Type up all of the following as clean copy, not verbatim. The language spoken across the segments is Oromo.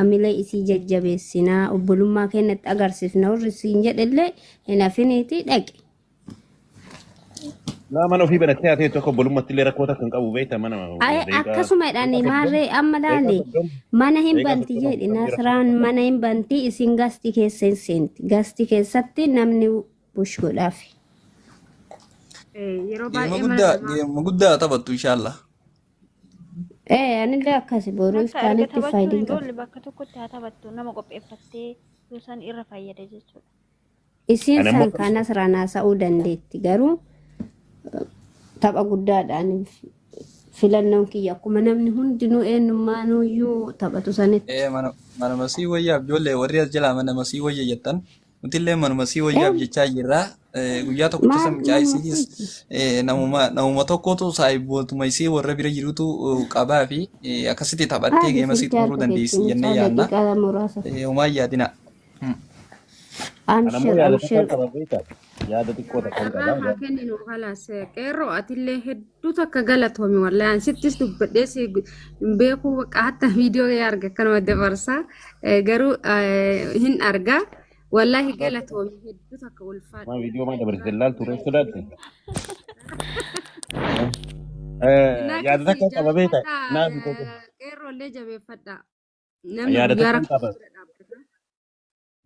amila isii jajjabeessinaa obbolummaa keenyatti agarsiifna warri siin jedhellee hin hafiniiti dhaqi. لا ما في بنتي أتي تكو بلوم متلي ركوتا كن أبو بيتا ما Ay akkasuma jedhani maarree amma laale mana hin banti jedhi Nasraan mana hin banti isin gasti keessa hin seenti gasti keessatti namni bush godhaaf. Yeroo baay'ee guddaa taphattu inshallah. Anillee akkasi boruuf kaanitti faayidiin qaba. Bakka tokkotti haa taphattu nama qopheeffattee yuusan irra fayyada jechuudha. Isiin san kan Nasraan haasa'uu dandeetti garuu tapha guddaadhaan filannoon kiyya akkuma namni hundinuu eenyummaanuyyuu taphatu sanitti. Mana masii wayyaaf ijoollee warri as jalaa mana masii wayya jettan nutillee mana masii wayyaaf jechaa jirra. Guyyaa tokko tasa mucaa isiis namuma tokkotu saayibootuma isii warra bira jirutu qabaa fi akkasitti taphattee geema sii xumuruu dandeessi jennee yaadna. Homaa yaadina. yaada xiqqoo takkan qabaa. Haa kenninu halas qeerroo atillee hedduu takka galatoomi wallaan sittis dubbadhee si beekuu hatta viidiyoo arga kanuma dabarsaa garuu hin argaa wallahi galatoomi hedduu takka ulfaadha. Maa viidiyoo maa dabarsite laal ture sodaatti. Yaada takka qaba beekta. Qeerroollee jabeeffadha. Yaada takka qaba.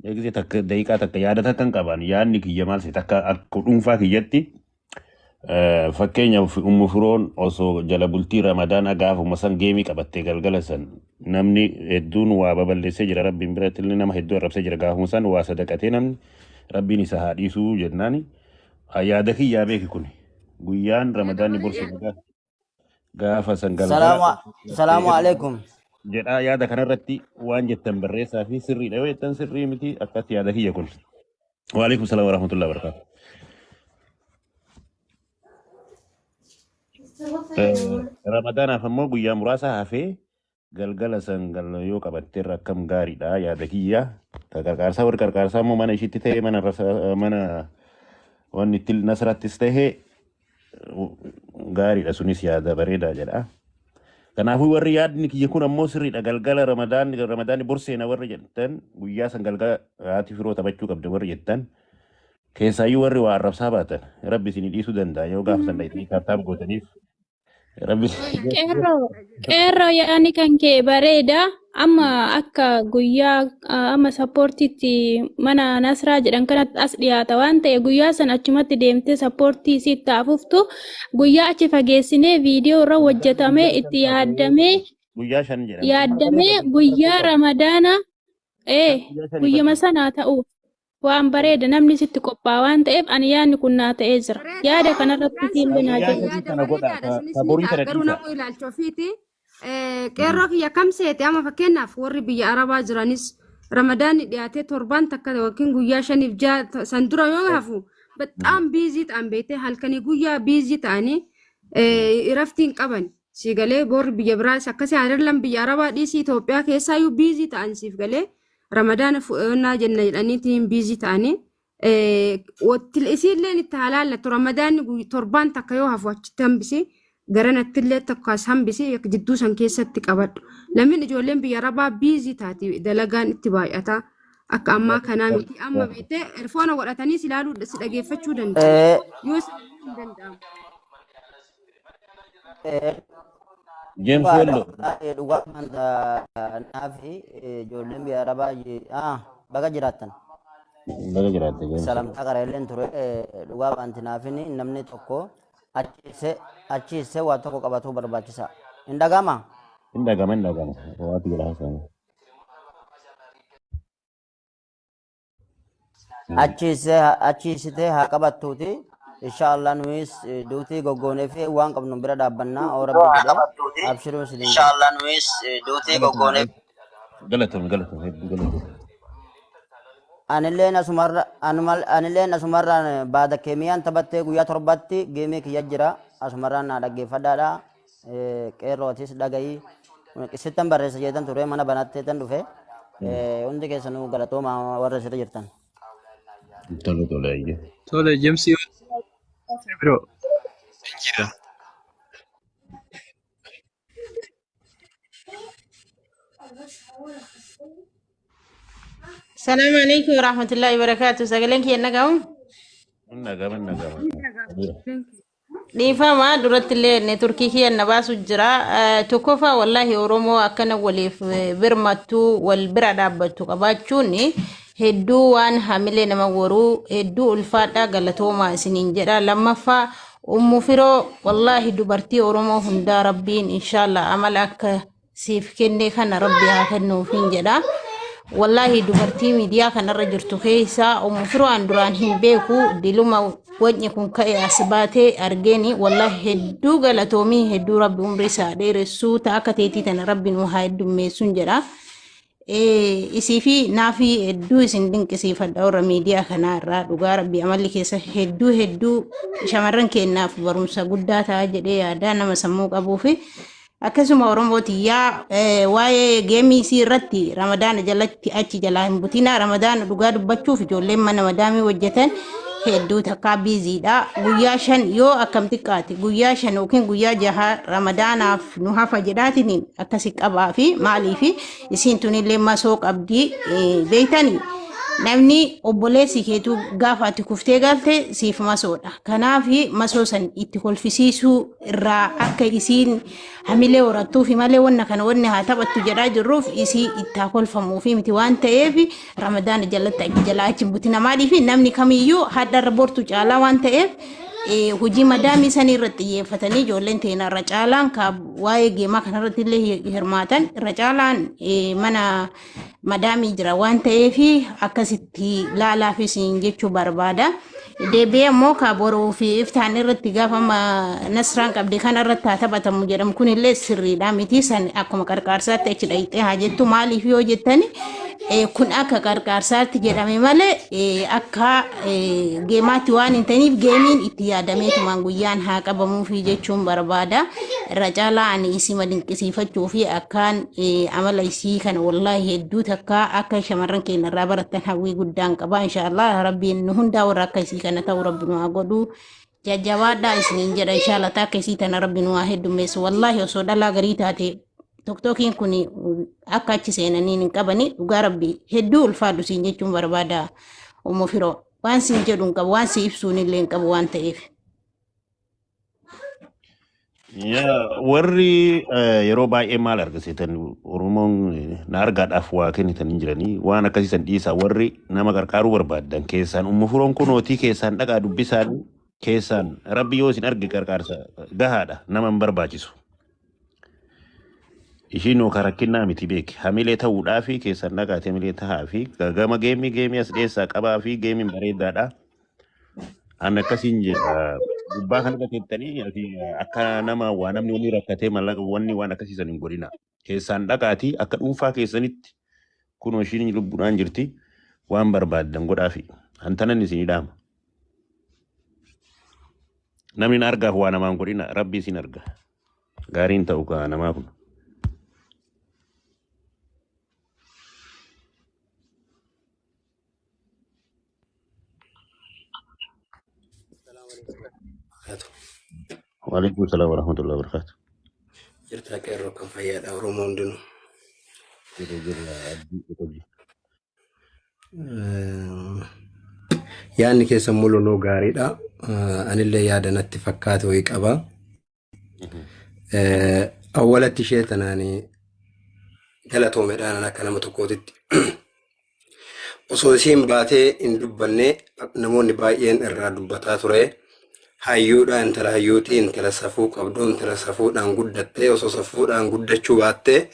Eegzee takka daqiiqaa takka yaada takkan qaban yaadni kiyya maal se takka akka dhuunfaa kiyyatti fakkeenyaaf firoon osoo jala bultii ramadaana gaafuma san geemii qabattee galgala san namni hedduun waa baballeessee jira rabbiin biratti illee nama hedduu arrabsee jira gaafuma san waa sadaqatee namni rabbiin isa haa dhiisuu jennaani yaada kiyyaa beeki kun guyyaan ramadaanni borsa gaafa san galgala. Salaamu alaikum. jedha yaada kanarratti waan jettan barreessaa fi sirriidha yoo jettan sirrii miti akkatti yaada kiyya kun. Wa alaikum salaam wa rahmatullahi wa barakatuh. Ramadaanaaf ammoo guyyaa muraasa hafee galgala san galma yoo qabatteerra akkam gaariidha yaada kiyya. Qarqaarsaa warri qarqaarsaa ammoo mana ishiitti ta'e mana wanni itti nasrattis ta'e gaariidha sunis yaada bareedaa jedha. Kanaafuu warri yaadni kiyya kun ammoo sirriidha galgala ramadaanni borseena warri jettan guyyaa san galgala haati firoo taphachuu qabda warri jettan keessaayyuu warri waa arrabsaa baatan rabbi isin dhiisuu danda'a yoo gaafa san dhayitanii kaartaaf gootaniif rabbi. Qeerroo yaani kan kee bareeda amma akka guyyaa amma sappoortiitti mana Nasraa jedhan kanatti as dhiyaata waan ta'e guyyaa san achumatti deemtee sappoortii isiitti hafuuftu guyyaa achi fageessinee viidiyoo irra hojjetamee itti yaadamee guyyaa ramadaana guyyama sanaa ta'u waan bareeda namni sitti qophaa'a waan ta'eef ani yaadni kun naa ta'ee jira yaada kanarratti fiillee naa jedhu. Garuu nama ilaalcha ofiiti. Qeerroo kiyya kam seete amma fakkeenyaaf warri biyya Arabaa jiranis ramadaanni dhiyaatee torbaan takka yookiin guyyaa 5-6 san dura yoo hafu bexaam biizii ta'an beekte halkanii guyyaa biizii ta'anii iraftiin qaban si galee warri biyya biraas akkasii haalaan biyya Arabaa dhiisii Itoophiyaa keessaayyuu biizii ta'an siif galee ramadaana fu'annaa jenna jedhaniitiin biizii ta'anii isiilleen itti halaallatu ramadaanni torbaan takka yoo hafu achitti hambisee garanattillee tokko as hambisee jidduu san keessatti qabadhu. Lammiin ijoolleen biyya Arabaa biizii taati dalagaan itti baay'ata. Akka ammaa kanaa miti amma beektee erfoona godhatanii ilaaluu si dhageeffachuu danda'u. Yoo hin danda'amu. James Wello. Dhugaa naafi ijoolleen biyya Arabaa baga jiraattan. Baga jiraatte James. Salamtaa qareelleen ture dhugaa wanti naafini namni tokko achiisee waa tokko qabatuu barbaachisa. Hin dhagama? Hin dhagama. Waati jira haasa'amu. Achiisitee haa qabattuuti. Inshallah nuyis duutii goggoonee fi waan qabnu bira dhaabbannaa oo rabbi jedhee abshiruu sidin. Inshallah nuyis duutii goggoonee. Galatoomi. Anilleen asumarraan baada keemiyaan taphattee guyyaa torbatti geemii kiyya jira. Asumarraan naa dhaggeeffadhaadha. Qeerrootis dhagayii. Sittan barreessa jeetan ture mana banatteetan dhufe. Hundi keessanuu galatooma warra sirra jirtan. Tole Jamesii bro. Jira. السلام عليكم ورحمة الله وبركاته. سألنك يا نجاو. Nagama. Dhiifama duratti illee ne turkii kiyya na baasu jira. Tokkoffaa wallahi Oromoo akkana waliif birmattu wal bira dhaabbattu qabaachuun hedduu waan hamilee nama waruu hedduu ulfaadhaa galatoomaa isiniin jedha. Lammaffaa ummu firoo wallahi dubartii Oromoo hundaa rabbiin inshallah amala akka siif kenne kana rabbi haa kennuufiin jedha. Wallahi dubartii miidiyaa kanarra jirtu keessa ummu firoo an duraan hin beeku diluma wajni kun ka'e asbaatee argeeni wallahi hedduu galatoomii hedduu rabbi umrii isaa dheeressuu ta'a akka teetii tana rabbi nu haa heddummeessuun jedha. Isii fi naafi hedduu isin dinqisiifadha warra miidiyaa kanarraa dhugaa rabbi amalli keessa hedduu shamarran kennaaf barumsa guddaa ta'a jedhee yaadaa nama sammuu qabuufi. Akkasuma Oromootiyaa waa'ee geemii isii irratti Ramadaana jalatti achi jalaa hin butina. Ramadaana dhugaa dubbachuuf ijoolleen mana madaamii hojjetan hedduu takkaa biiziidha. Guyyaa 5 yoo akkam xiqqaate guyyaa 5 yookiin guyyaa 6 Ramadaanaaf nu hafa jedhaatiin akkasi qabaa fi maaliif isiin tunillee masoo qabdii beeytanii. Namni obboleessi keetu gaafa ati kuftee galte siif masoodha. Kanaaf masoo san itti kolfisiisuu irraa akka isiin hamilee horattuu fi malee wanna kana wanni haa taphattu jedhaa jirruuf isii itti haa kolfamuu fi miti waan ta'eef Ramadaana jalatti jalaa achi butina maaliif namni kamiyyuu hadda bortu caalaa waan ta'eef hojii madaamii sanii irratti xiyyeeffatanii ijoolleen teena irra caalaan waa'ee geemaa kanarratti illee hirmaatan irra caalaan mana madaamii jira waan ta'eef akkasitti laalaafis jechuu barbaada. Deebi'ee ammoo boruu fi iftaan irratti gaafa nasraan qabde kanarratti haa taphatamu jedhamu kunillee sirriidha miti san akkuma qarqaarsaatti achi dhayixee haa jettu maaliif yoo jettani kun akka qarqaarsaatti jedhame malee akka geemaatti waan hin ta'iniif geemiin itti yaadameetumaan guyyaan haa qabamuufi jechuun barbaada. Irra caalaa ani isii dinqisiifachuu fi akkaan amala isii kana wallahi hedduu takkaa akka shamarran keenya irraa baratan hawwii guddaan qaba. Inshaallah rabbiin nu hundaa warra akka isii kana ta'u rabbi nu haa godhu. Jajjabaadhaa isiniin jedha inshaallah akka isii tana rabbi nu haa heddummeessu. Wallahi osoo dhalaa garii taate tokkokiin kun akka achi seenanii hin qabani dhugaa rabbi hedduu ulfaadhu siin jechuun barbaada. Ummu firoo waan siin jedhu hin qabu waan si ibsuun illee hin qabu waan ta'eef. Warri yeroo baay'ee maal argisiisan Oromoon na argaadhaaf waa kennitan hin jiranii waan akkasiisan dhiisaa warri nama gargaaruu barbaadan keessaan ummu firoon kunootii keessaan dhaqaa dubbisaan keessaan rabbi yoo isin arge gargaarsa gahaadha nama hin barbaachisu. Ishiin oo karakkinnaa miti beeki hamilee ta'uudhaa fi keessaan dhaqaatee hamilee ta'aa fi gama geemii as dheessaa qabaa fi geemiin bareedaadha. An akkasiin jedha gubbaa kan gateettanii akka nama waa namni wani rakkatee mallaqa wanni waan akkasiisan hin godhina. Keessaan dhaqaatii akka dhuunfaa keessanitti kunoo ishiin lubbuudhaan jirti waan barbaaddan godhaafi. Hantanan isin hidhaama. Namni argaaf waa namaan godhina rabbi isin arga. Gaariin ta'u kaa namaa kun. وعليكم السلام ورحمة الله وبركاته. Jirta qeerroo kan fayyaadha Oromoo hundinuu. Yaadni keessa mul'unuu gaariidha. Anillee yaada natti fakkaate wayii qaba. Awwalatti ishee tanaanii galatoomeedhaan akka nama tokkootitti. Osoo isiin baatee hin dubbanne namoonni baay'een irraa dubbataa ture. Hayyuudhaan intala hayyuutii intala safuu qabdu intala safuudhaan guddattee osoo safuudhaan guddachuu baattee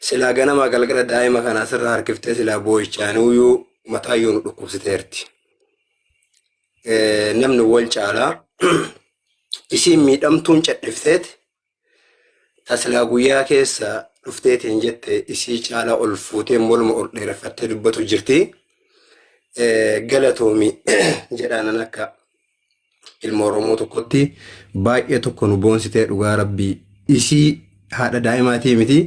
silaa ganama galgala daa'ima kana asirra harkiftee silaa boo'ichaaniyyuu mataayyuu nu dhukkubsiteerti. Namni wal caalaa isiin miidhamtuun cadhifteeti tasilaa guyyaa keessa dhufteetiin jette isii caalaa ol fuutee morma ol dheereffattee dubbatu jirti. Galatoomi jedhaanan akka ilma Oromoo tokkotti baay'ee tokko nu boonsitee dhugaa rabbii isii haadha daa'imaatii miti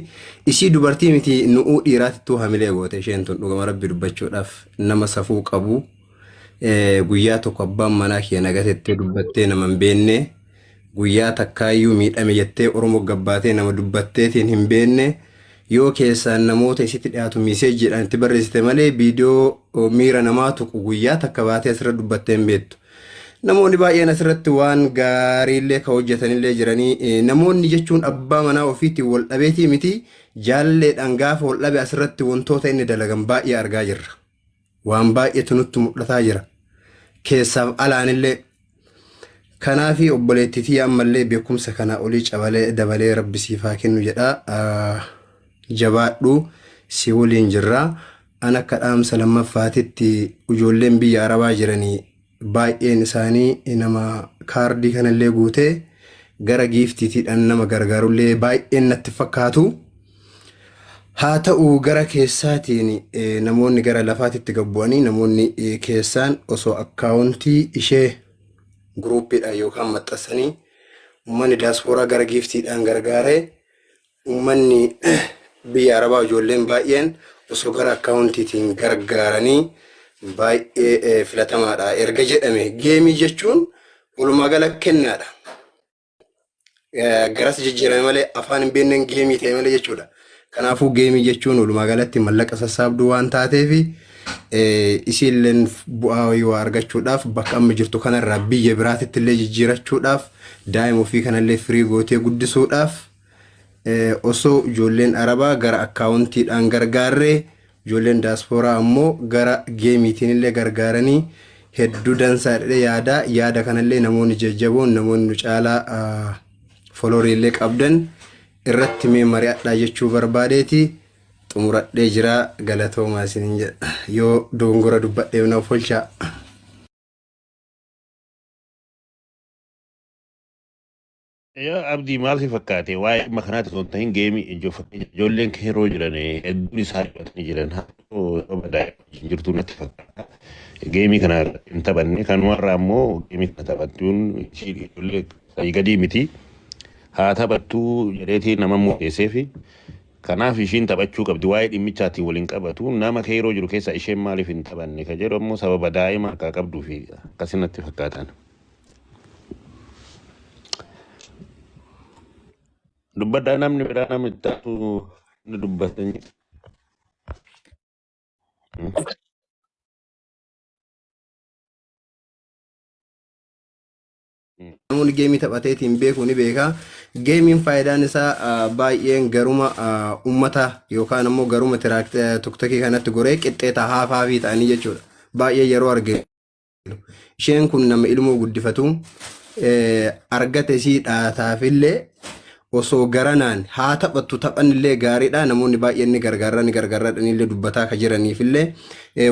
isii dubartii miti nu'uu dhiiraatittuu hamilee goote isheen tun dhugama rabbii dubbachuudhaaf nama safuu qabu guyyaa tokko abbaan manaa kee nagatettee dubbattee nama hin beenne guyyaa takkaayyuu miidhame jettee Oromoo gabbaatee nama dubbatteetiin hin beenne yoo keessaan namoota isitti dhiyaatu miseejiidhaan itti barreessite malee viidiyoo miira namaa tuqu guyyaa takka baatee asirra dubbattee hin beektu. Namoonni baay'een asirratti waan gaariillee ka hojjetanillee jiranii namoonni jechuun abbaa manaa ofiitiin wal dhabeetii miti jaalalleedhaan gaafa wal dhabe asirratti wantoota inni dalagan baay'ee argaa jirra. Waan baay'eetu nutti mul'ataa jira. Keessaaf alaanillee kanaafi obboleettiitii ammallee beekumsa kana olii cabalee dabalee rabbi siif haa kennu jedha. Jabaadhu si waliin jirra. Ana akka dhaamsa lammaffaatitti ijoolleen biyya Arabaa jiranii baay'een isaanii nama kaardii kanallee guutee gara giiftiitiidhaan nama gargaarullee baay'een natti fakkaatu. Haa ta'u gara keessaatiin namoonni gara lafaatitti gabbu'anii namoonni keessaan osoo akkaawuntii ishee guruuppiidhaan yookaan maxxansanii uummanni daaspooraa gara giiftiidhaan gargaaree uummanni biyya Arabaa ijoolleen baay'een osoo gara akkaawuntiitiin gargaaranii baay'ee filatamaadha. Erga jedhame geemii jechuun walumaa gala kennaadha. Garas jijjiirame malee afaan hin beekneen geemii ta'e malee jechuudha. Kanaafuu geemii jechuun walumaa galatti mallaqa sassaabduu waan taateef isiilleen bu'aa wayii argachuudhaaf bakka amma jirtu kanarraa biyya biraatitti illee jijjiirachuudhaaf daa'ima ofii kanallee firii gootee guddisuudhaaf osoo ijoolleen Arabaa gara akkaawuntiidhaan gargaarree ijoolleen daaspooraa ammoo gara geemiitiin illee gargaaranii hedduu dansaadha yaada kanallee namoonni jajjaboon namoonni caalaa foloorii illee qabdan irratti mee mari'adhaa jechuu barbaadeeti xumuradhee jira galatoomaa isiniin jedha yoo dongora dubbadheef na folchaa. Yaa abdii maal si fakkaate waa'ee dhimma kanaati osoo hin ta'in geemii ijoolleen keeroo jiran hedduun isaa dhibatanii jiran haa daa'ima jirtu natti fakkaata. Geemii kana hin taphanne kanumarraa immoo geemii kana taphattuun ijoollee gadii miti. Haa taphattuu jedheetii nama murteesseefi kanaaf ishiin taphachuu qabdi waa'ee dhimmichaatiin waliin qabatu nama keeroo jiru keessa isheen maaliif hin taphanne ka jedhu ammoo sababa daa'ima akka qabduu fi akkasinatti fakkaatan. Dubbaddaa namni biraa namni taatu ni dubbatanii. Namoonni geemii taphateetiin beekuu ni beeka. Geemiin faayidaan isaa baay'een garuma uummata yookaan ammoo garuma tiktokii kanatti goree qixxeeta haafaa fi ta'anii jechuudha. Baay'ee yeroo arginu. Isheen kun nama ilmoo guddifatu argate sii dhaataafillee osoo garanaan haa taphattu taphanillee gaariidha. Namoonni baay'een ni gargaaranillee dubbataa ka jiraniifillee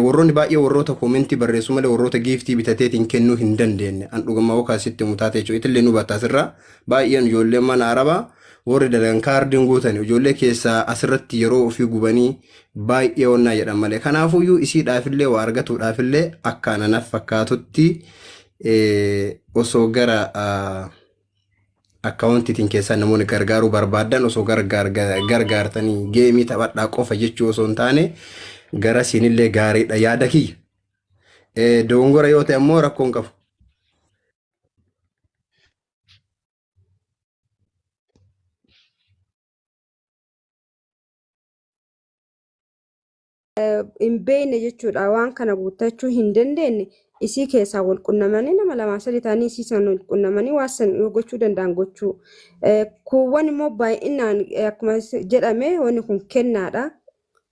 warroonni baay'ee warroota koomentii barreessu malee warroota giiftii bitateetiin kennuu hin dandeenye. An dhugumaa wokaasitti mutaate jechuudha. Itillee nu battaasirra baay'een ijoolleen mana Arabaa warri dalagan kaardiin guutan ijoollee keessaa asirratti yeroo ofii gubanii baay'ee onnaa jedhan malee. Kanaafuyyuu isiidhaafillee waa argatuudhaafillee akka ananaaf fakkaatutti osoo gara akkaawuntiitiin keessaa namoonni gargaaruu barbaadan osoo gargaartanii geemii taphadhaa qofa jechuu osoo hin taane gara siinillee gaariidha yaada kiyya. Dongora yoo ta'e ammoo rakkoon qabu. Hin beekne jechuudha waan kana guuttachuu hin dandeenye isii keessaa wal qunnamanii nama lamaa sadii ta'anii isii sana wal qunnamanii waan san gochuu danda'an gochuu. Kuuwwan immoo baay'inaan akkuma jedhame wanni kun kennaadha.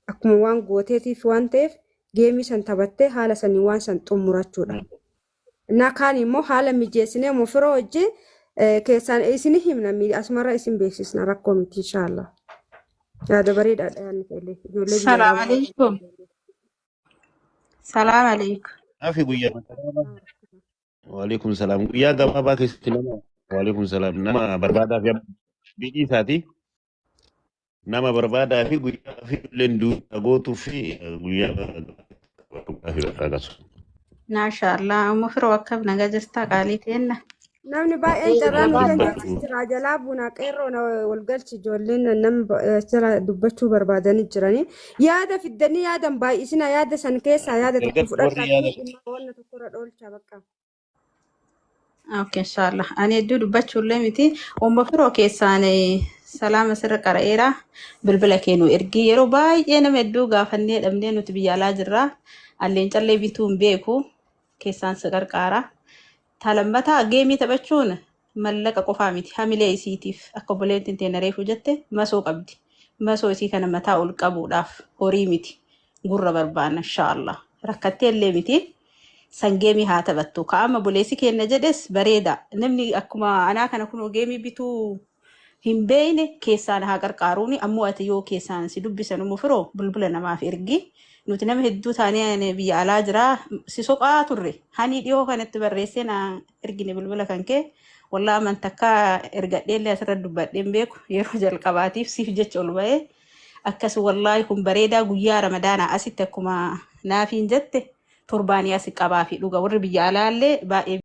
Akkuma waan gooteetiif waan ta'eef geemii san taphattee haala sanii waan san xumurachuudha. Naa kaan immoo haala mijeessinee mufiroo hojii keessaan isin himna asumarra isin beeksisna rakkoo miti inshaallah. Yaada bareedaadha yaadni ta'ellee ijoollee Salaam alaikum. Salaam alaikum. Afi guyyaa. Waalaikum salaam. Guyyaa gabaabaa keessatti nama. Waalaikum salaam. Nama barbaadaa fi biyyi isaati. Nama barbaadaa fi guyyaa fi illeen duuba gootuu fi guyyaa gabaabaa. Maashaallah. Mufiroo akkam nagaa jirtaa qaalii teenna. Namni baay'een carraan kan jira jalaa buna qeerroo wal galchi ijoolleen nama jira dubbachuu barbaadanii jiranii yaada fiddanii yaadan baay'isina yaada san keessaa yaada tokko fudhadhaa wanna tokkorra dhoolchaa bakka. Okay, inshallah. Ani hedduu dubbachuullee miti. Mufiroo keessaan salaama sirra qara'eera bilbila keenuu ergii yeroo baay'ee nama hedduu gaafannee dhabnee nuti biyya alaa jirra alleen callee bituu hin beeku keessaan si qarqaara talammataa geemii taphachuun mallaqa qofaa miti hamilee isiitiif akka obboleettiin teenya reefu jette masoo qabdi masoo isii kana mataa ol qabuudhaaf horii miti gurra barbaanna inshaallah rakkattee illee miti sangeemii haa taphattu kaa'ama buleessi kenna jedhes bareeda namni akkuma anaa kana kunoo geemii bituu hin beeyne keessaan haa qarqaaruuni ammoo ati yoo keessaan si dubbisan firoo bulbula namaaf ergi nuti nama hedduu taanee biyya alaa jira si soqaa turre hani dhiyoo kanatti barreessee na ergine bulbula kan kee wallaa amantakka ergadheellee asirra dubbadheen beeku yeroo jalqabaatiif siif jecha ol ba'ee akkas wallaahi kun bareedaa guyyaa ramadaanaa asitti akkuma naafiin jette torbaanii asi qabaa fi dhuga warri biyya alaallee baay'ee